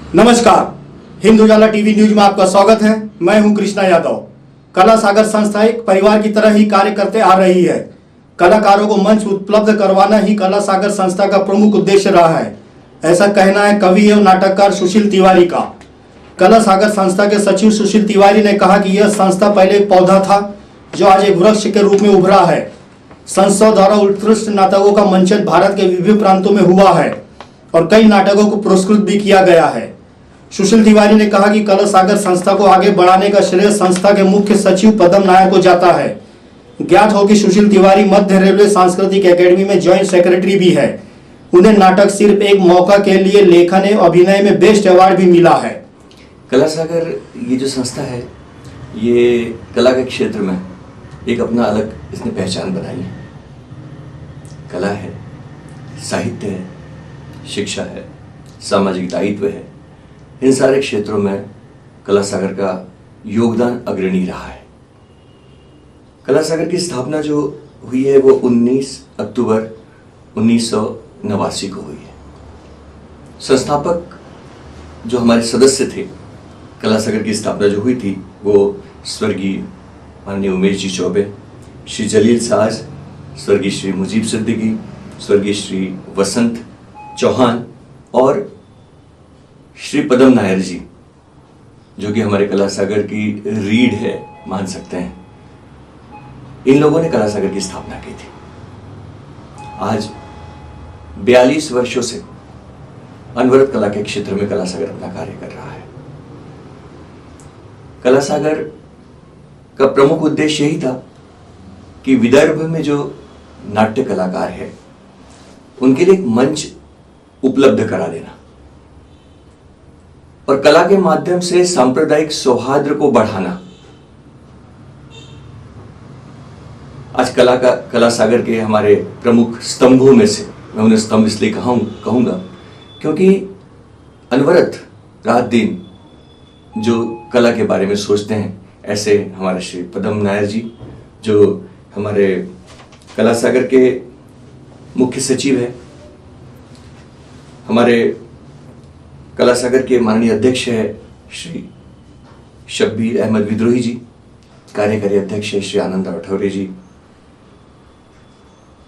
नमस्कार, हिंद उजाला TV news में आपका स्वागत है। मैं हूं कृष्णा यादव। कला सागर संस्था एक परिवार की तरह ही कार्य करते आ रही है। कलाकारों को मंच उपलब्ध करवाना ही कला सागर संस्था का प्रमुख उद्देश्य रहा है, ऐसा कहना है कवि एवं नाटककार सुशील तिवारी का। कला सागर संस्था के सचिव सुशील तिवारी ने कहा कि यह संस्था पहले एक पौधा था जो आज एक वृक्ष के रूप में उभरा है। संस्था द्वारा उत्कृष्ट नाटकों का मंचन भारत के विभिन्न प्रांतों में हुआ है और कई नाटकों को पुरस्कृत भी किया गया है। सुशील तिवारी ने कहा कि कला सागर संस्था को आगे बढ़ाने का श्रेय संस्था के मुख्य सचिव पदम नायर को जाता है। ज्ञात हो कि सुशील तिवारी मध्य रेलवे सांस्कृतिक एकेडमी में ज्वाइंट सेक्रेटरी भी है। उन्हें नाटक सिर्फ एक मौका के लिए लेखन एवं अभिनय में बेस्ट अवार्ड भी मिला है। कला सागर ये जो संस्था है, ये कला के क्षेत्र में एक अपना अलग इसने पहचान बनाई है। कला है, साहित्य है, शिक्षा है, सामाजिक दायित्व है, इन सारे क्षेत्रों में कला सागर का योगदान अग्रणी रहा है। कला सागर की स्थापना जो हुई है वो 19 अक्टूबर 1989 को हुई है। संस्थापक जो हमारे सदस्य थे, कला सागर की स्थापना जो हुई थी वो स्वर्गीय माननीय उमेश जी चौबे, श्री जलील साज, स्वर्गीय श्री मुजीब सिद्दीकी, स्वर्गीय श्री वसंत चौहान और श्री पदम नायर जी, जो कि हमारे कला सागर की रीढ़ है मान सकते हैं। इन लोगों ने कला सागर की स्थापना की थी। आज 42 वर्षों से अनवरत कला के क्षेत्र में कला सागर अपना कार्य कर रहा है। कला सागर का प्रमुख उद्देश्य यही था कि विदर्भ में जो नाट्य कलाकार है उनके लिए एक मंच उपलब्ध करा देना और कला के माध्यम से सांप्रदायिक सौहार्द को बढ़ाना। आज कला सागर के हमारे प्रमुख स्तंभों में से मैं उन्हें स्तंभ इसलिए कहूंगा क्योंकि अनवरत रात दिन जो कला के बारे में सोचते हैं, ऐसे हमारे श्री पदम नायर जी जो हमारे कला सागर के मुख्य सचिव है, हमारे कला सागर के माननीय अध्यक्ष है श्री शब्बीर अहमद विद्रोही जी, कार्यकारी अध्यक्ष है श्री आनंद राठौरे जी,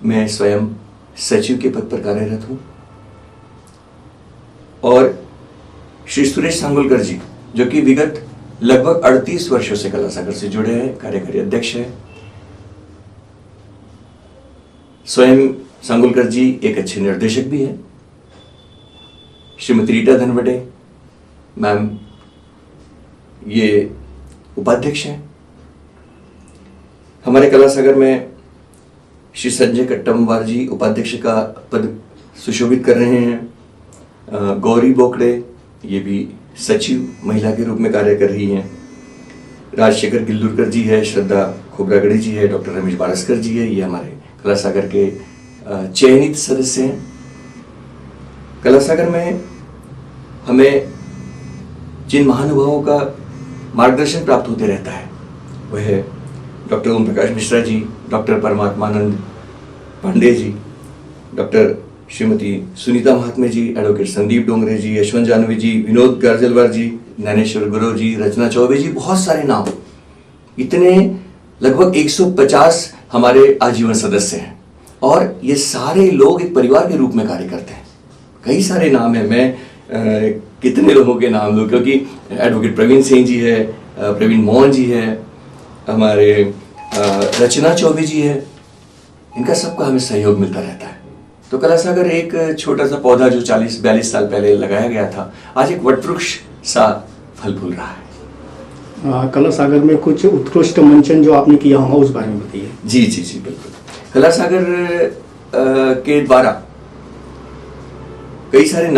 मैं स्वयं सचिव के पद पर कार्यरत हूं और श्री सुरेश सांगोलकर जी जो कि विगत लगभग 38 वर्षों से कला सागर से जुड़े हैं, कार्यकारी अध्यक्ष है। स्वयं सांगोलकर जी एक अच्छे निर्देशक भी हैं। श्रीमती रीटा धनवटे मैम ये उपाध्यक्ष हैं। हमारे कला सागर में श्री संजय कट्टमवार जी उपाध्यक्ष का पद सुशोभित कर रहे हैं। गौरी बोकड़े ये भी सचिव महिला के रूप में कार्य कर रही हैं। राजशेखर गिल्लुरकर जी है, श्रद्धा खोबरागड़े जी है, डॉक्टर रमेश बारस्कर जी है, ये हमारे कला सागर के चयनित सदस्य हैं। कला सागर में हमें जिन महानुभावों का मार्गदर्शन प्राप्त होते रहता है वह है doctor Om Prakash Mishra ji, doctor Parmatmanand Pandey ji, doctor Shrimati Sunita Mahatme जी, एडवोकेट संदीप डोंगरे जी, यशवंत जानवी जी, विनोद गार्जलवार जी, ज्ञानेश्वर गुरु जी, रचना चौबे जी, बहुत सारे नाम, इतने लगभग 150 हमारे आजीवन सदस्य हैं और ये सारे लोग एक परिवार के रूप में कार्य करते हैं। कई सारे नाम हैं, मैं कितने लोगों के नाम लूँ क्योंकि एडवोकेट प्रवीण सिंह जी है, प्रवीण मोहन जी है, हमारे रचना चौबे जी है, इनका सबका हमें सहयोग मिलता रहता है। तो कला सागर एक छोटा सा पौधा जो 40-42 साल पहले लगाया गया था, आज एक वटवृक्ष सा फल फूल रहा है। कला सागर में कुछ उत्कृष्ट मंचन जो आपने किया होगा उस बारे में बताइए। जी जी जी बिल्कुल। कला सागर के द्वारा कई सारे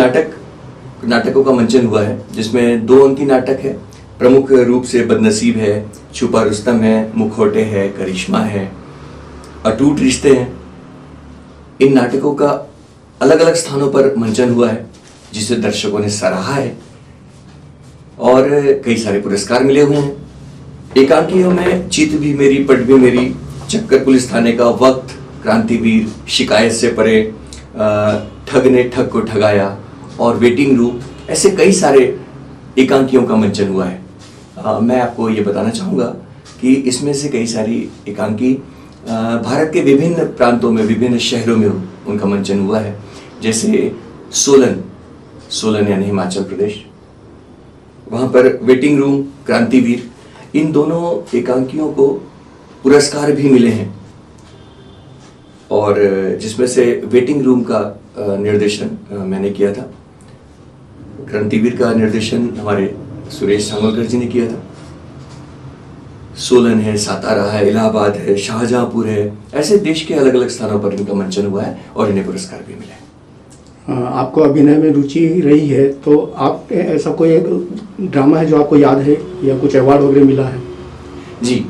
नाटकों का मंचन हुआ है, जिसमें 2 अंकी नाटक है। प्रमुख रूप से बदनसीब है, छुपा रुस्तम है, मुखौटे है, करिश्मा है, अटूट रिश्ते हैं। इन नाटकों का अलग अलग स्थानों पर मंचन हुआ है जिसे दर्शकों ने सराहा है और कई सारे पुरस्कार मिले हुए हैं। एकांकियों में चित भी मेरी, पट भी मेरी, चक्कर पुलिस थाने का वक्त, क्रांतिवीर, शिकायत से परे, ठग ने ठग को ठगाया और वेटिंग रूम, ऐसे कई सारे एकांकियों का मंचन हुआ है। मैं आपको ये बताना चाहूँगा कि इसमें से कई सारी एकांकी भारत के विभिन्न प्रांतों में, विभिन्न शहरों में उनका मंचन हुआ है। जैसे सोलन यानी हिमाचल प्रदेश, वहाँ पर वेटिंग रूम, क्रांतिवीर, इन दोनों एकांकियों को पुरस्कार भी मिले हैं। और जिसमें से वेटिंग रूम का निर्देशन मैंने किया था, क्रांतिवीर का निर्देशन हमारे सुरेश सांगोलकर जी ने किया था। सोलन है, सातारा है, इलाहाबाद है, शाहजहांपुर है, ऐसे देश के अलग अलग स्थानों पर इनका मंचन हुआ है और इन्हें पुरस्कार भी मिले। आपको अभिनय में रुचि रही है, तो आप ऐसा कोई ड्रामा है जो आपको याद है या कुछ अवार्ड वगैरह मिला है? जी,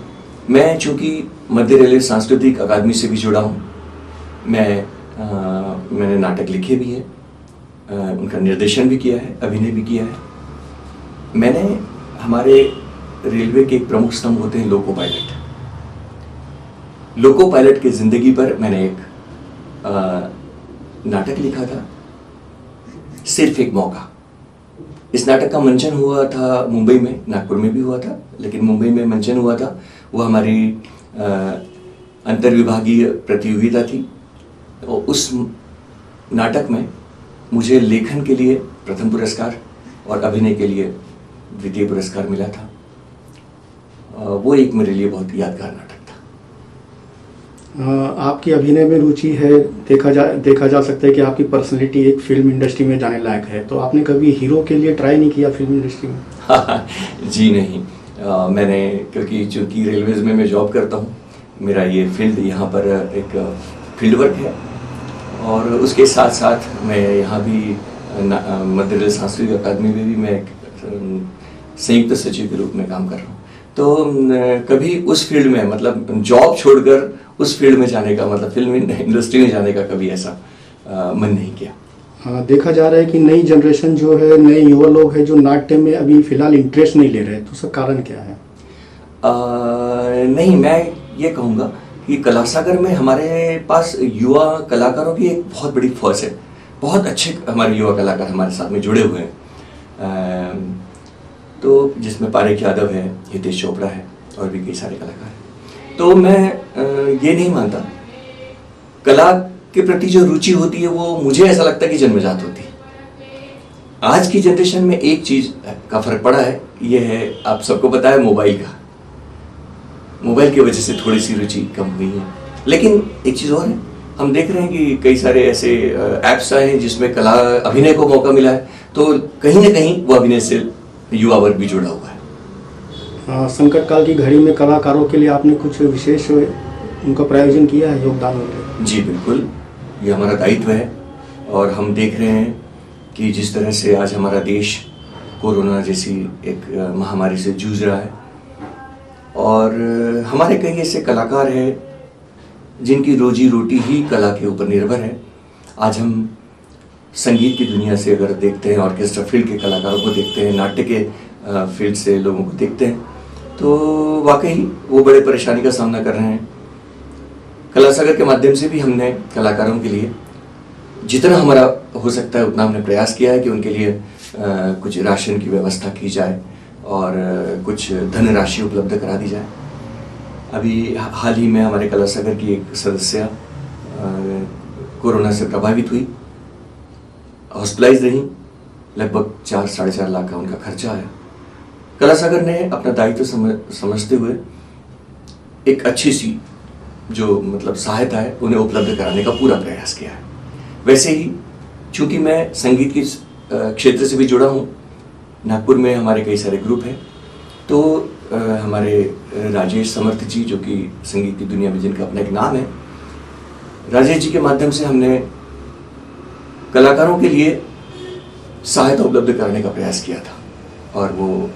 मैं चूंकि मध्य रेलवे सांस्कृतिक अकादमी से भी जुड़ा हूँ, मैंने नाटक लिखे भी हैं, उनका निर्देशन भी किया है, अभिनय भी किया है। मैंने हमारे रेलवे के एक प्रमुख स्तंभ होते हैं लोको पायलट की जिंदगी पर मैंने एक नाटक लिखा था, सिर्फ एक मौका। इस नाटक का मंचन हुआ था मुंबई में, नागपुर में भी हुआ था, लेकिन मुंबई में मंचन हुआ था। वो हमारी अंतर्विभागीय प्रतियोगिता थी और उस नाटक में मुझे लेखन के लिए प्रथम पुरस्कार और अभिनय के लिए द्वितीय पुरस्कार मिला था। वो एक मेरे लिए बहुत यादगार नाटक था। आपकी अभिनय में रुचि है, देखा जा सकता है कि आपकी पर्सनैलिटी एक फिल्म इंडस्ट्री में जाने लायक है, तो आपने कभी हीरो के लिए ट्राई नहीं किया फिल्म इंडस्ट्री में? जी नहीं, मैंने चूँकि रेलवेज में मैं जॉब करता हूँ, मेरा ये फील्ड यहाँ पर एक फील्ड वर्क है और उसके साथ साथ मैं यहाँ भी मध्य रेलवे सांस्कृतिक अकादमी में भी मैं एक संयुक्त सचिव के रूप में काम कर रहा हूँ। तो कभी उस फील्ड में, मतलब जॉब छोड़कर उस फील्ड में जाने का, मतलब फिल्म इंडस्ट्री में जाने का कभी ऐसा मन नहीं किया। हाँ, देखा जा रहा है कि नई जनरेशन जो है, नए युवा लोग हैं जो नाट्य में अभी फिलहाल इंटरेस्ट नहीं ले रहे, तो उसका कारण क्या है? नहीं, मैं ये कहूँगा कि कलासागर में हमारे पास युवा कलाकारों की एक बहुत बड़ी फोर्स है। बहुत अच्छे हमारे युवा कलाकार हमारे साथ में जुड़े हुए हैं, तो जिसमें पारेख यादव है, हितेश चोपड़ा है और भी कई सारे कलाकार हैं। तो मैं ये नहीं मानता, कला के प्रति जो रुचि होती है वो मुझे ऐसा लगता है कि जन्मजात होती है। आज की जनरेशन में एक चीज़ का फर्क पड़ा है, ये है, आप सबको पता है, मोबाइल का। मोबाइल की वजह से थोड़ी सी रुचि कम हुई है। लेकिन एक चीज़ और है, हम देख रहे हैं कि कई सारे ऐसे ऐप्स आए हैं जिसमें कला अभिनय को मौका मिला है, तो कहीं ना कहीं वो अभिनय से युवा वर्ग भी जुड़ा हुआ है। संकट काल की घड़ी में कलाकारों के लिए आपने कुछ विशेष उनका प्रायोजन किया है, योगदान होता है? जी बिल्कुल, ये हमारा दायित्व है और हम देख रहे हैं कि जिस तरह से आज हमारा देश कोरोना जैसी एक महामारी से जूझ रहा है और हमारे कई ऐसे कलाकार हैं जिनकी रोजी रोटी ही कला के ऊपर निर्भर है। आज हम संगीत की दुनिया से अगर देखते हैं, ऑर्केस्ट्रा फील्ड के कलाकारों को देखते हैं, नाट्य के फील्ड से लोगों को देखते हैं, तो वाकई वो बड़े परेशानी का सामना कर रहे हैं। कलासागर के माध्यम से भी हमने कलाकारों के लिए जितना हमारा हो सकता है उतना हमने प्रयास किया है कि उनके लिए कुछ राशन की व्यवस्था की जाए और कुछ धनराशि उपलब्ध करा दी जाए। अभी हाल ही में हमारे कलासागर की एक सदस्य कोरोना से प्रभावित हुई, हॉस्पिटलाइज रही, लगभग 4-4.5 लाख का उनका खर्चा आया। कलासागर ने अपना दायित्व समझते हुए एक अच्छी सी जो मतलब सहायता है उन्हें उपलब्ध कराने का पूरा प्रयास किया है। वैसे ही चूँकि मैं संगीत के क्षेत्र से भी जुड़ा हूँ, नागपुर में हमारे कई सारे ग्रुप हैं, तो हमारे राजेश समर्थ जी जो कि संगीत की दुनिया में जिनका अपना एक नाम है, राजेश जी के माध्यम से हमने कलाकारों के लिए सहायता उपलब्ध कराने का प्रयास किया था और वो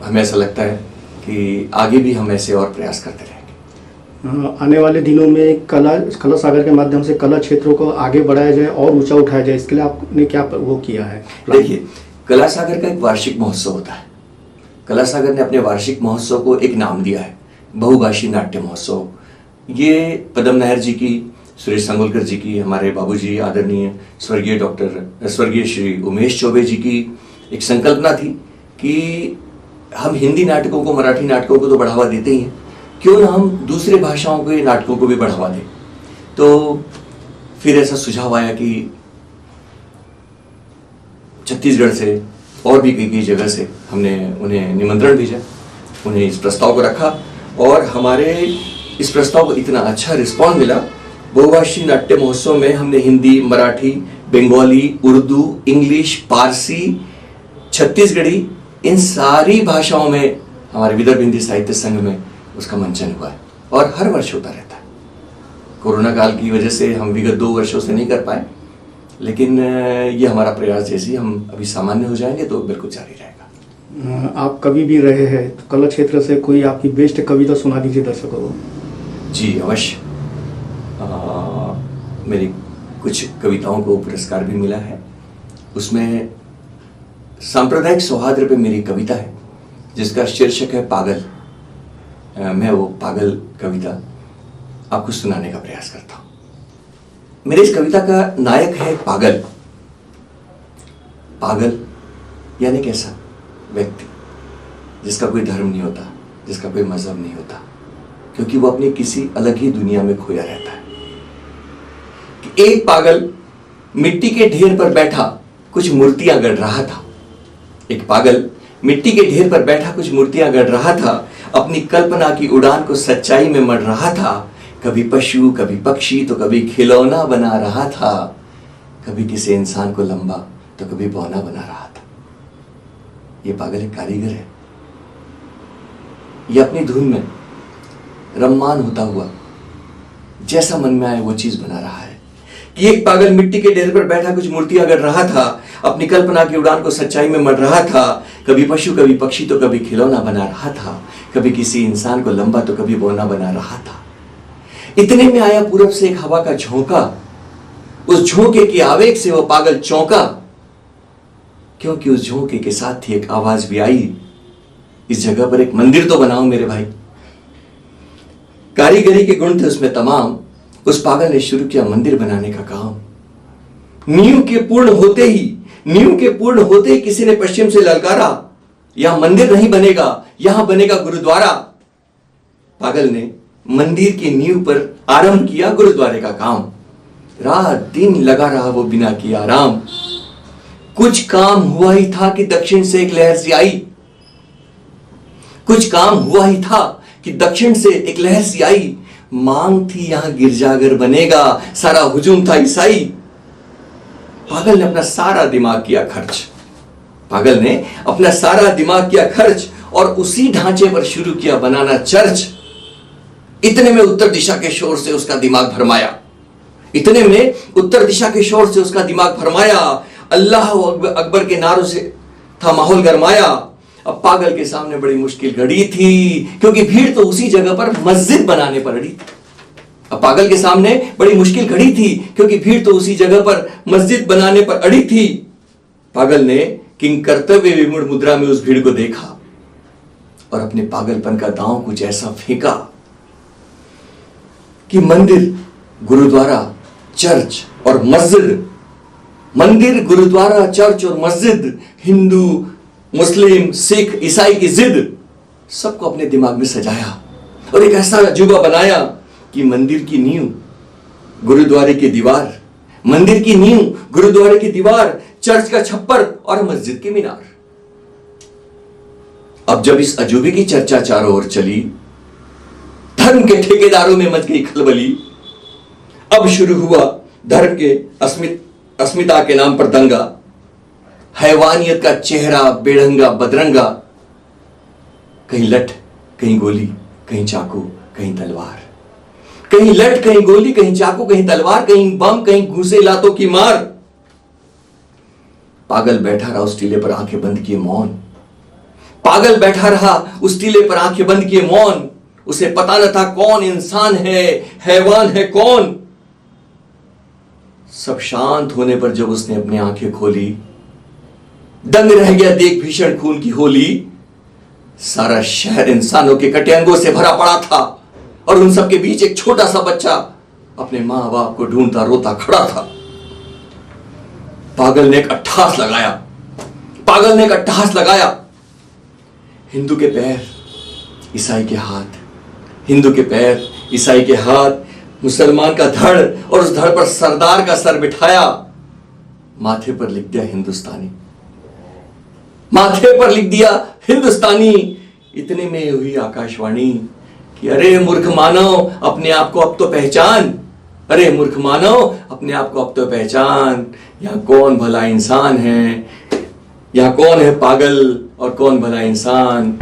हमें ऐसा लगता है कि आगे भी हम ऐसे और प्रयास करते रहेंगे। आने वाले दिनों में कला सागर के माध्यम से कला क्षेत्रों को आगे बढ़ाया जाए और ऊंचा उठाया जाए, इसके लिए आपने क्या वो किया है? देखिए, कला सागर का एक वार्षिक महोत्सव होता है। कला सागर ने अपने वार्षिक महोत्सव को एक नाम दिया है, बहुभाषी नाट्य महोत्सव। ये पदम नायर जी की सुरेश संगोलकर जी की, हमारे बाबूजी आदरणीय स्वर्गीय श्री उमेश चौबे जी की एक संकल्पना थी कि हम हिंदी नाटकों को, मराठी नाटकों को तो बढ़ावा देते ही हैं, क्यों ना हम दूसरे भाषाओं के नाटकों को भी बढ़ावा दें। तो फिर ऐसा सुझाव आया कि छत्तीसगढ़ से और भी कई जगह से हमने उन्हें निमंत्रण भेजा, उन्हें इस प्रस्ताव को रखा और हमारे इस प्रस्ताव को इतना अच्छा रिस्पॉन्स मिला। बहुभाषी नाट्य महोत्सव में हमने हिंदी, मराठी, बंगाली, उर्दू, इंग्लिश, पारसी, छत्तीसगढ़ी, इन सारी भाषाओं में हमारे विदर्भ हिंदी साहित्य संघ में उसका मंचन हुआ है और हर वर्ष होता रहता है। कोरोना काल की वजह से हम विगत 2 वर्षों से नहीं कर पाए, लेकिन ये हमारा प्रयास जैसे हम अभी सामान्य हो जाएंगे तो बिल्कुल जारी रहेगा। आप कवि भी रहे हैं, तो कला क्षेत्र से कोई आपकी बेस्ट कविता सुना दीजिए दर्शकों को। जी अवश्य। मेरी कुछ कविताओं को पुरस्कार भी मिला है। उसमें सांप्रदायिक सौहार्द पे मेरी कविता है जिसका शीर्षक है पागल। मैं वो पागल कविता आपको सुनाने का प्रयास करता हूं। मेरी इस कविता का नायक है पागल। पागल यानी कैसा व्यक्ति जिसका कोई धर्म नहीं होता, जिसका कोई मजहब नहीं होता, क्योंकि वो अपनी किसी अलग ही दुनिया में खोया रहता है। कि एक पागल मिट्टी के ढेर पर बैठा कुछ मूर्तियां गढ़ रहा था। एक पागल मिट्टी के ढेर पर बैठा कुछ मूर्तियां गढ़ रहा था, अपनी कल्पना की उड़ान को सच्चाई में मढ़ रहा था। कभी पशु, कभी पक्षी, तो कभी खिलौना बना रहा था। कभी किसी इंसान को लंबा तो कभी बौना बना रहा था। ये पागल एक कारीगर है। ये अपनी धुन में रम्मान होता हुआ जैसा मन में आए वो चीज बना रहा है। कि एक पागल मिट्टी के ढेर पर बैठा कुछ मूर्तियां गढ़ रहा था, अपनी कल्पना की उड़ान को सच्चाई में मढ़ रहा था। कभी पशु, कभी पक्षी, तो कभी खिलौना बना रहा था। कभी किसी इंसान को लंबा तो कभी बौना बना रहा था। इतने में आया पूरब से एक हवा का झोंका। उस झोंके के आवेग से वो पागल चौंका, क्योंकि उस झोंके के साथ ही एक आवाज भी आई, इस जगह पर एक मंदिर तो बनाओ मेरे भाई। कारीगरी के गुण थे उसमें तमाम। उस पागल ने शुरू किया मंदिर बनाने का काम। नींव के पूर्ण होते ही किसी ने पश्चिम से ललकारा, यहां मंदिर नहीं बनेगा, यहां बनेगा गुरुद्वारा। पागल ने मंदिर की नींव पर आरंभ किया गुरुद्वारे का काम। रात दिन लगा रहा वो बिना किए आराम। कुछ काम हुआ ही था कि दक्षिण से एक लहर सी आई। कुछ काम हुआ ही था कि दक्षिण से एक लहर सी आई। मांग थी यहां गिरजाघर बनेगा, सारा हुजूम था ईसाई। पागल ने अपना सारा दिमाग किया खर्च और उसी ढांचे पर शुरू किया बनाना चर्च। इतने में उत्तर दिशा के शोर से उसका दिमाग भरमाया। अल्लाह अकबर के नारों से था माहौल गरमाया। अब पागल के सामने बड़ी मुश्किल घड़ी थी, क्योंकि भीड़ तो उसी जगह पर मस्जिद बनाने पर अड़ी थी। अब पागल के सामने बड़ी मुश्किल घड़ी थी, क्योंकि भीड़ तो उसी जगह पर मस्जिद बनाने पर अड़ी थी। पागल ने किंग कर्तव्य विमूढ़ मुद्रा में उस भीड़ को देखा और अपने पागलपन का दांव कुछ ऐसा फेंका कि मंदिर, गुरुद्वारा, चर्च और मस्जिद, हिंदू, मुस्लिम, सिख, ईसाई की जिद सबको अपने दिमाग में सजाया और एक ऐसा अजूबा बनाया कि मंदिर की नींव, गुरुद्वारे की दीवार, चर्च का छप्पर और मस्जिद की मीनार। अब जब इस अजूबे की चर्चा चारों ओर चली, धर्म के ठेकेदारों में मच गई खलबली। अब शुरू हुआ धर्म के अस्मिता के नाम पर दंगा। हैवानियत का चेहरा बेढंगा बदरंगा। कहीं लठ, कहीं गोली, कहीं चाकू, कहीं तलवार। कहीं लठ, कहीं गोली, कहीं चाकू, कहीं तलवार, कहीं बम, कहीं घूसे लातों की मार। पागल बैठा रहा उस टीले पर आंखें बंद किए मौन। उसे पता न था कौन इंसान है, हैवान है कौन। सब शांत होने पर जब उसने अपनी आंखें खोली, दंग रह गया देख भीषण खून की होली। सारा शहर इंसानों के कटे अंगों से भरा पड़ा था और उन सबके बीच एक छोटा सा बच्चा अपने मां बाप को ढूंढता रोता खड़ा था। पागल ने एक अट्टहास लगाया, पागल ने एक अट्टहास लगाया। हिंदू के पैर, ईसाई के हाथ, हिंदू के पैर, ईसाई के हाथ, मुसलमान का धड़ और उस धड़ पर सरदार का सर बिठाया। माथे पर लिख दिया हिंदुस्तानी, माथे पर लिख दिया हिंदुस्तानी। इतने में हुई आकाशवाणी कि अरे मूर्ख मानव, अपने आप को अब तो पहचान, अरे मूर्ख मानव, अपने आप को अब तो पहचान। यहां कौन भला इंसान है, यहां कौन है पागल और कौन भला इंसान।